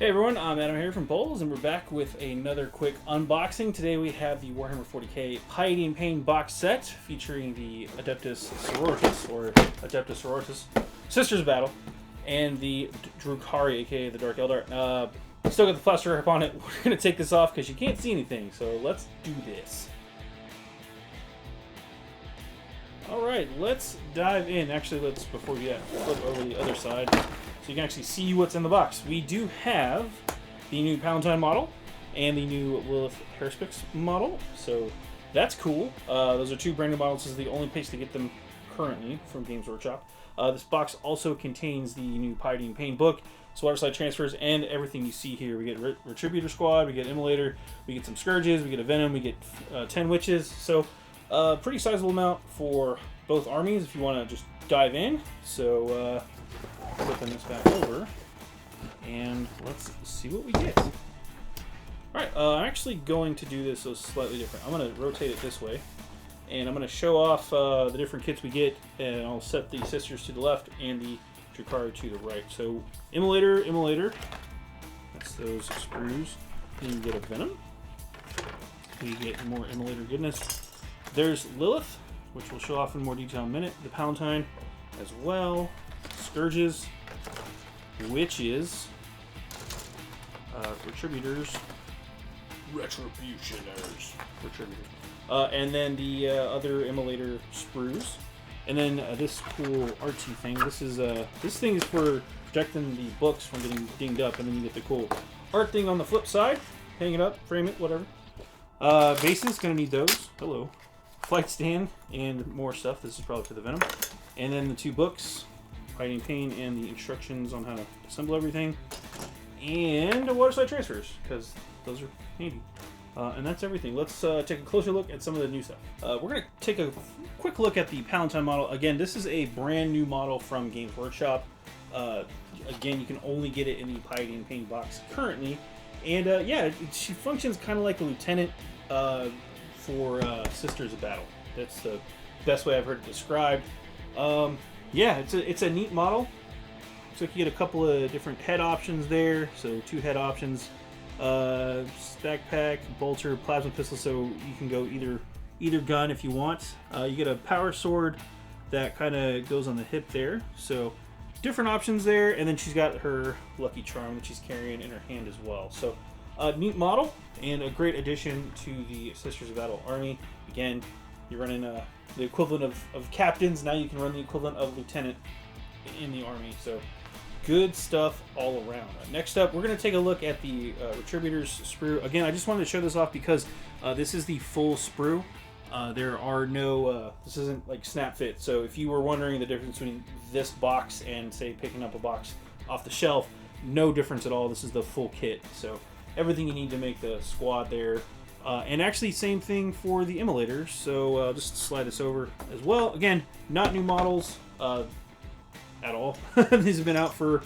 Hey everyone, I'm AdamHarry from BoLS, and we're back with another quick unboxing. Today we have the Warhammer 40k Piety and Pain box set featuring the Adeptus Sororitas, or Adeptus Sororitas Sisters Battle, and the Drukhari, aka the Dark Eldar. Still got the plaster wrap on it. We're going to take this off because you can't see anything, so let's do this. Alright, let's dive in. Actually, before we flip over the other side, so you can actually see what's in the box. We do have the new Palatine model and the new Lilith Heraspix model, so that's cool. Those are two brand new models. This is the only place to get them currently from Games Workshop. This box also contains the new Piety and Pain book, Swatter Slide transfers, and everything you see here. We get Retributor Squad, we get Immolator, we get some Scourges, we get a Venom, we get 10 Witches. So pretty sizable amount for both armies if you want to just dive in. So flipping this back over, and let's see what we get. Alright, I'm actually going to do this slightly different. I'm going to rotate it this way, and I'm going to show off the different kits we get, and I'll set the Sisters to the left and the Drukhari to the right. So, Immolator, that's those sprues. Then you get a Venom. We get more Immolator goodness. There's Lilith, which we'll show off in more detail in a minute. The Palatine as well. Scourges, Witches, Retributors, and then the other Immolator Sprues, and then this cool artsy thing. This thing is for protecting the books from getting dinged up, and then you get the cool art thing on the flip side. Hang it up, frame it, whatever. Bases, gonna need those. Hello. Flight stand and more stuff. This is probably for the Venom, and then the two books. Piety and Pain, and the instructions on how to assemble everything, and water slide transfers, because those are handy. And that's everything. Let's take a closer look at some of the new stuff. We're going to take a quick look at the Palatine model. Again, this is a brand new model from Games Workshop. Again, you can only get it in the Piety and Pain box currently. And yeah, she functions kind of like a lieutenant for Sisters of Battle. That's the best way I've heard it described. Yeah, it's a neat model. Looks like you get a couple of different head options there. So 2 head options, stack pack, bolter, plasma pistol. So you can go either gun if you want. You get a power sword that kind of goes on the hip there. So different options there. And then she's got her lucky charm that she's carrying in her hand as well. So neat model and a great addition to the Sisters of Battle army. Again, you're running the equivalent of captains. Now you can run the equivalent of lieutenant in the army. So good stuff all around. Next up, we're going to take a look at the Retributers Sprue. Again, I just wanted to show this off because this is the full sprue. There are no, this isn't like snap fit. So if you were wondering the difference between this box and say picking up a box off the shelf, no difference at all. This is the full kit. So everything you need to make the squad there. And actually, same thing for the Immolator. So just slide this over as well. Again, not new models at all. These have been out for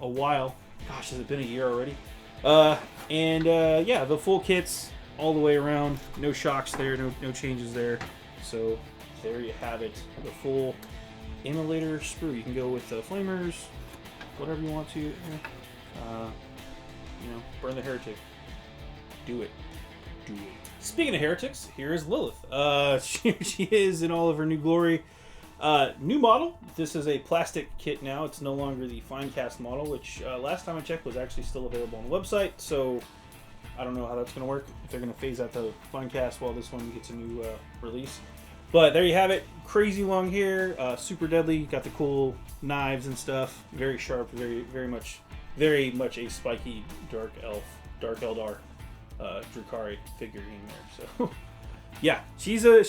a while. Gosh, has it been a year already? Yeah, the full kits all the way around. No shocks there, no changes there. So there you have it. The full Immolator sprue. You can go with flamers, whatever you want to. You know, burn the heretic. Do it. Speaking of heretics, here is Lilith. She is in all of her new glory. New model. This is a plastic kit now. It's no longer the Finecast model, which last time I checked was actually still available on the website. So I don't know how that's going to work. If they're going to phase out the Finecast while this one gets a new release. But there you have it. Crazy long hair. Super deadly. Got the cool knives and stuff. Very sharp. Very much a spiky Dark Eldar. Drukhari figurine there. So yeah, she's a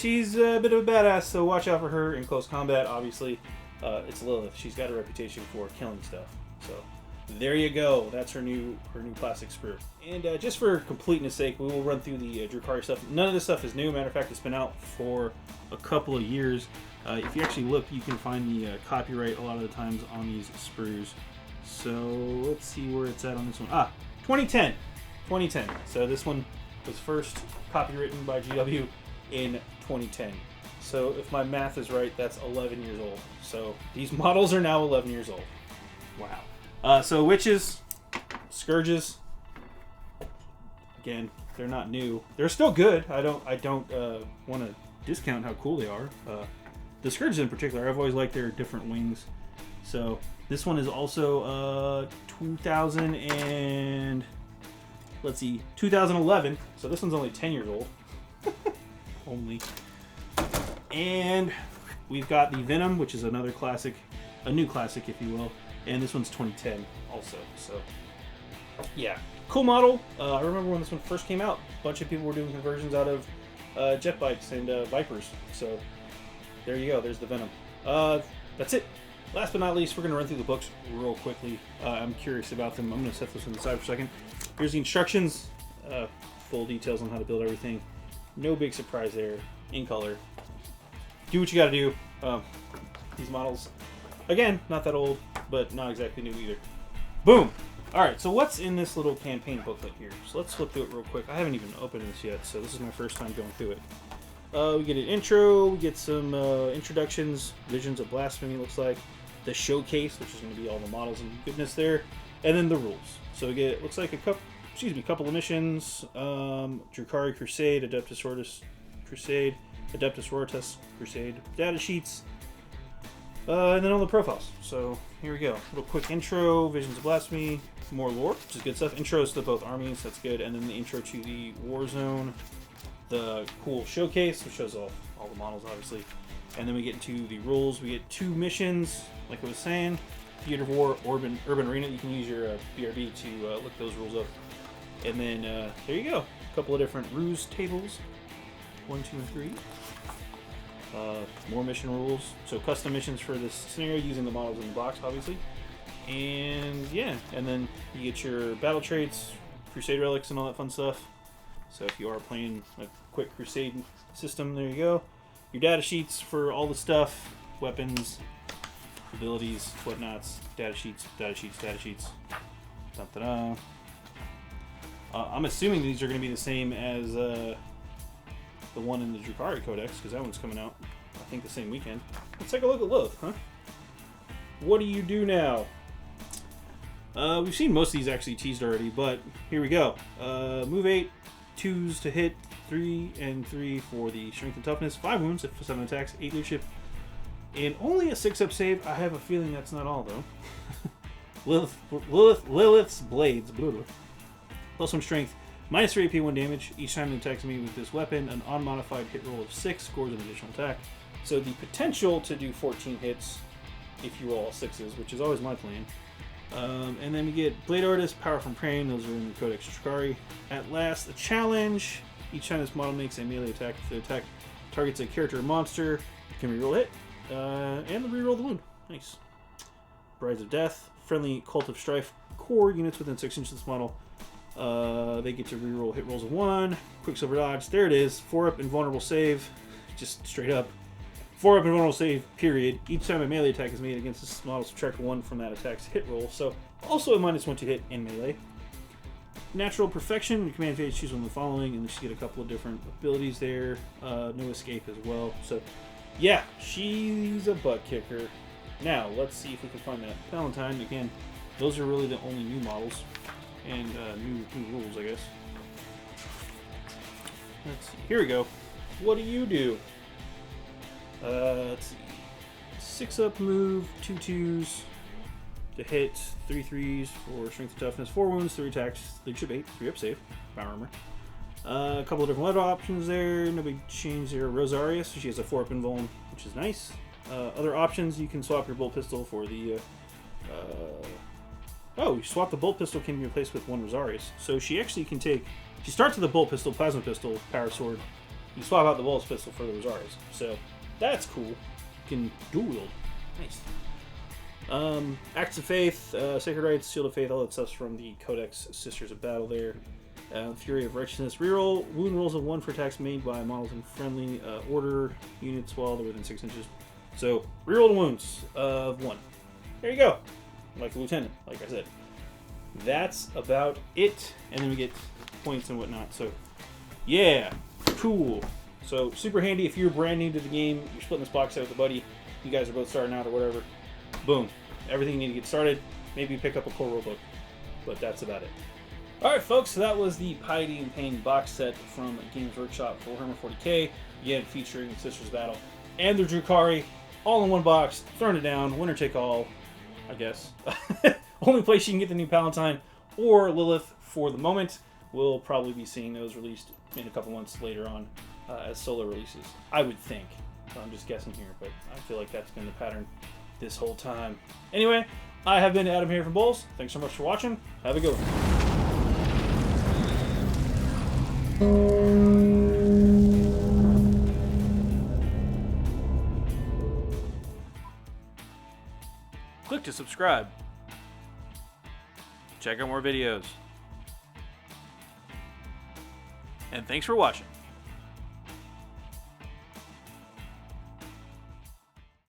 bit of a badass, so watch out for her in close combat. Obviously, it's Lilith. She's got a reputation for killing stuff. So there you go. That's her new plastic sprue. And just for completeness sake, we will run through the Drukhari stuff. None of this stuff is new. Matter of fact, it's been out for a couple of years. If you actually look, you can find the copyright a lot of the times on these sprues. So let's see where it's at on this one. 2010. So this one was first copywritten by GW in 2010. So if my math is right, that's 11 years old. So these models are now 11 years old. Wow. So Witches, Scourges. Again, they're not new. They're still good. I don't want to discount how cool they are. The Scourges in particular, I've always liked their different wings. So this one is also 2011. So this one's only 10 years old. Only. And we've got the Venom, which is another classic, a new classic, if you will. And this one's 2010 also. So yeah, cool model. I remember when this one first came out, a bunch of people were doing conversions out of jet bikes and Vipers. So there you go. There's the Venom. That's it. Last but not least, we're going to run through the books real quickly. I'm curious about them. I'm going to set this on the side for a second. Here's the instructions. Full details on how to build everything. No big surprise there. In color. Do what you got to do. These models, again, not that old, but not exactly new either. Boom! Alright, so what's in this little campaign booklet here? So let's flip through it real quick. I haven't even opened this yet, so this is my first time going through it. We get an intro, we get some introductions, Visions of Blasphemy looks like, the showcase, which is going to be all the models and goodness there, and then the rules. So we get, looks like a couple of missions, Drukhari Crusade, Adeptus Sororitas Crusade, Adeptus Sororitas Crusade, data sheets, and then all the profiles. So here we go. A little quick intro, Visions of Blasphemy, more lore, which is good stuff. Intros to both armies, that's good, and then the intro to the war zone, the cool showcase, which shows all the models, obviously. And then we get into the rules. We get 2 missions, like I was saying. Theater of War, Urban Arena. You can use your BRB to look those rules up. And then there you go. A couple of different ruse tables. 1, 2, and 3. More mission rules. So custom missions for this scenario using the models in the box, obviously. And yeah, and then you get your battle traits, Crusade relics, and all that fun stuff. So if you are playing a quick Crusade system, there you go. Your data sheets for all the stuff, weapons, abilities, whatnots, data sheets. Dun-da-da. I'm assuming these are going to be the same as the one in the Drukhari Codex, because that one's coming out, I think, the same weekend. Let's take a look at Lilith, huh? What do you do now? We've seen most of these actually teased already, but here we go. Move 8, 2s to hit, 3 and 3 for the strength and toughness, 5 wounds for 7 attacks, 8 leadership, and only a 6-up save. I have a feeling that's not all, though. Lilith's Blades, plus 1 strength, minus 3 AP, 1 damage. Each time it attacks me with this weapon, an unmodified hit roll of 6 scores an additional attack. So the potential to do 14 hits if you roll all 6s, which is always my plan. And then we get Blade Artist, Power from Praying. Those are in the Codex Drukhari. At last, a challenge. Each time this model makes a melee attack, if the attack targets a character or monster, you can reroll hit. And reroll the wound. Nice. Brides of Death. Friendly Cult of Strife core units within 6 inches of this model. They get to reroll hit rolls of 1. Quicksilver Dodge. There it is. 4-up invulnerable save. Just straight up. 4-up invulnerable save, period. Each time a melee attack is made against this model, subtract 1 from that attack's hit roll. So, also a -1 to hit in melee. Natural Perfection. Your command phase, choose one of the following, and then you get a couple of different abilities there. No escape as well. So, yeah, she's a butt kicker. Now, let's see if we can find that Valentine. Again, those are really the only new models. And new rules, I guess. Let's see. Here we go. What do you do? Let's see. 6-up move, 2 2s to hit, 3 3s for strength and toughness, 4 wounds, 3 attacks, leadership 8, 3-up save, power armor. A couple of different weapon options there. No big change there. Rosaria, so she has a 4-up invuln, which is nice. Other options, you can swap your bolt pistol for the. Oh, you swap the bolt pistol can be replaced with 1 Rosarius. So she actually can take. She starts with a bolt pistol, plasma pistol, power sword. You swap out the bolt pistol for the Rosarius. So that's cool. You can dual wield. Nice. Acts of Faith, Sacred Rites, Shield of Faith, all that stuff's from the Codex Sisters of Battle there. Fury of Righteousness. Reroll wound rolls of 1 for attacks made by models in friendly order units while they're within 6 inches. So, reroll the wounds of 1. There you go. Like a lieutenant, like I said. That's about it. And then we get points and whatnot. So, yeah. Cool. So, super handy if you're brand new to the game, you're splitting this box out with a buddy, you guys are both starting out or whatever. Boom. Everything you need to get started. Maybe pick up a core rulebook. but that's about it. Alright folks, so that was the Piety and Pain box set from Games Workshop for Warhammer 40k, again featuring Sisters Battle and their Drukhari, all in one box, throwing it down, winner take all, I guess. Only place you can get the new Palatine or Lilith for the moment. We'll probably be seeing those released in a couple months later on as solo releases, I would think. I'm just guessing here, but I feel like that's been the pattern this whole time. Anyway, I have been AdamHarry from BoLS. Thanks so much for watching. Have a good one. Click to subscribe. Check out more videos. And thanks for watching.